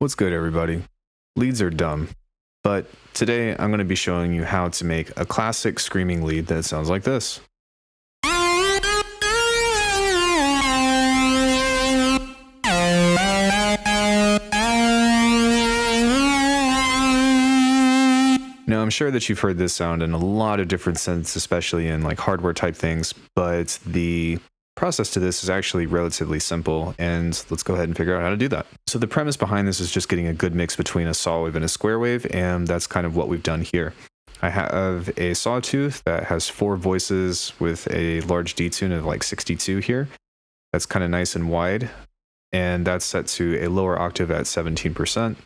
What's good, everybody? Leads are dumb, but today I'm going to be showing you how to make a classic screaming lead that sounds like this. Now, I'm sure that you've heard this sound in a lot of different senses, especially in like hardware type things, but the process to this is actually relatively simple, and let's go ahead and figure out how to do that. So the premise behind this is just getting a good mix between a saw wave and a square wave, and that's kind of what we've done here. I have a sawtooth that has 4 voices with a large detune of like 62 here. That's kind of nice and wide, and that's set to a lower octave at 17%.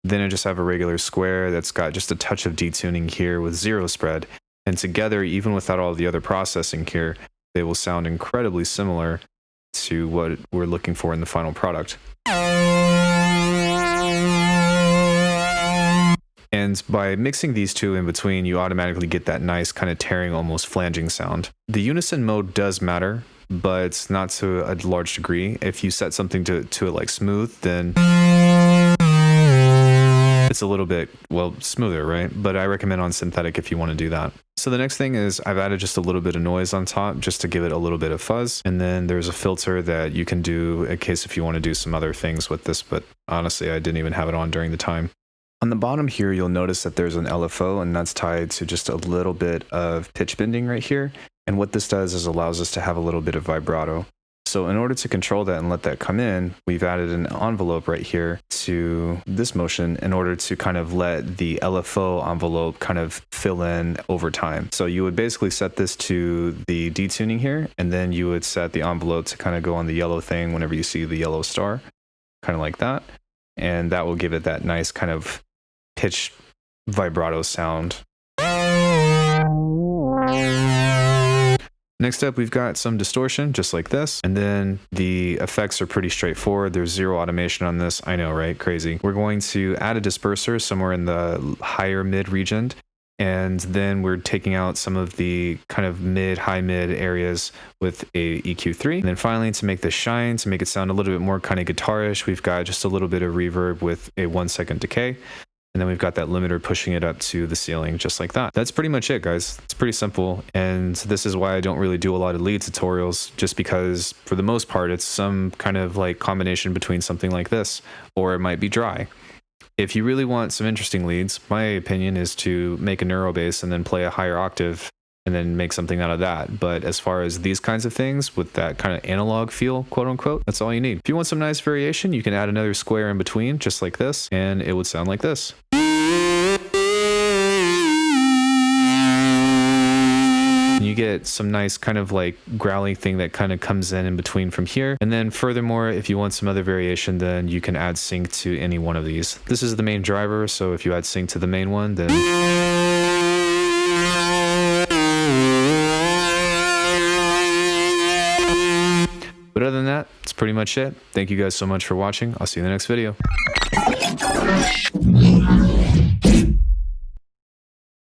Then I just have a regular square that's got just a touch of detuning here with 0 spread, and together, even without all the other processing here, they will sound incredibly similar to what we're looking for in the final product. And by mixing these two in between, you automatically get that nice kind of tearing, almost flanging sound. The unison mode does matter, but not to a large degree. If you set something to it like smooth, then it's a little bit, well, smoother, right? But I recommend on synthetic if you want to do that. So the next thing is I've added just a little bit of noise on top just to give it a little bit of fuzz. And then there's a filter that you can do in case if you want to do some other things with this, but honestly, I didn't even have it on during the time. On the bottom here, you'll notice that there's an LFO, and that's tied to just a little bit of pitch bending right here. And what this does is allows us to have a little bit of vibrato. So in order to control that and let that come in, we've added an envelope right here to this motion in order to kind of let the LFO envelope kind of fill in over time. So you would basically set this to the detuning here, and then you would set the envelope to kind of go on the yellow thing whenever you see the yellow star, kind of like that. And that will give it that nice kind of pitch vibrato sound. Next up, we've got some distortion, just like this. And then the effects are pretty straightforward. There's 0 automation on this. I know, right? Crazy. We're going to add a disperser somewhere in the higher mid region. And then we're taking out some of the kind of high mid areas with a EQ3. And then finally, to make this shine, to make it sound a little bit more kind of guitarish, we've got just a little bit of reverb with a 1-second decay. And then we've got that limiter pushing it up to the ceiling just like that. That's pretty much it, guys. It's pretty simple. And this is why I don't really do a lot of lead tutorials, just because for the most part, it's some kind of like combination between something like this, or it might be dry. If you really want some interesting leads, my opinion is to make a neuro bass and then play a higher octave and then make something out of that. But as far as these kinds of things with that kind of analog feel, quote unquote, that's all you need. If you want some nice variation, you can add another square in between, just like this, and it would sound like this. You get some nice kind of like growly thing that kind of comes in between from here. And then furthermore, if you want some other variation, then you can add sync to any one of these. This is the main driver, so if you add sync to the main one, then but other than that, that's pretty much it. Thank you guys so much for watching. I'll see you in the next video.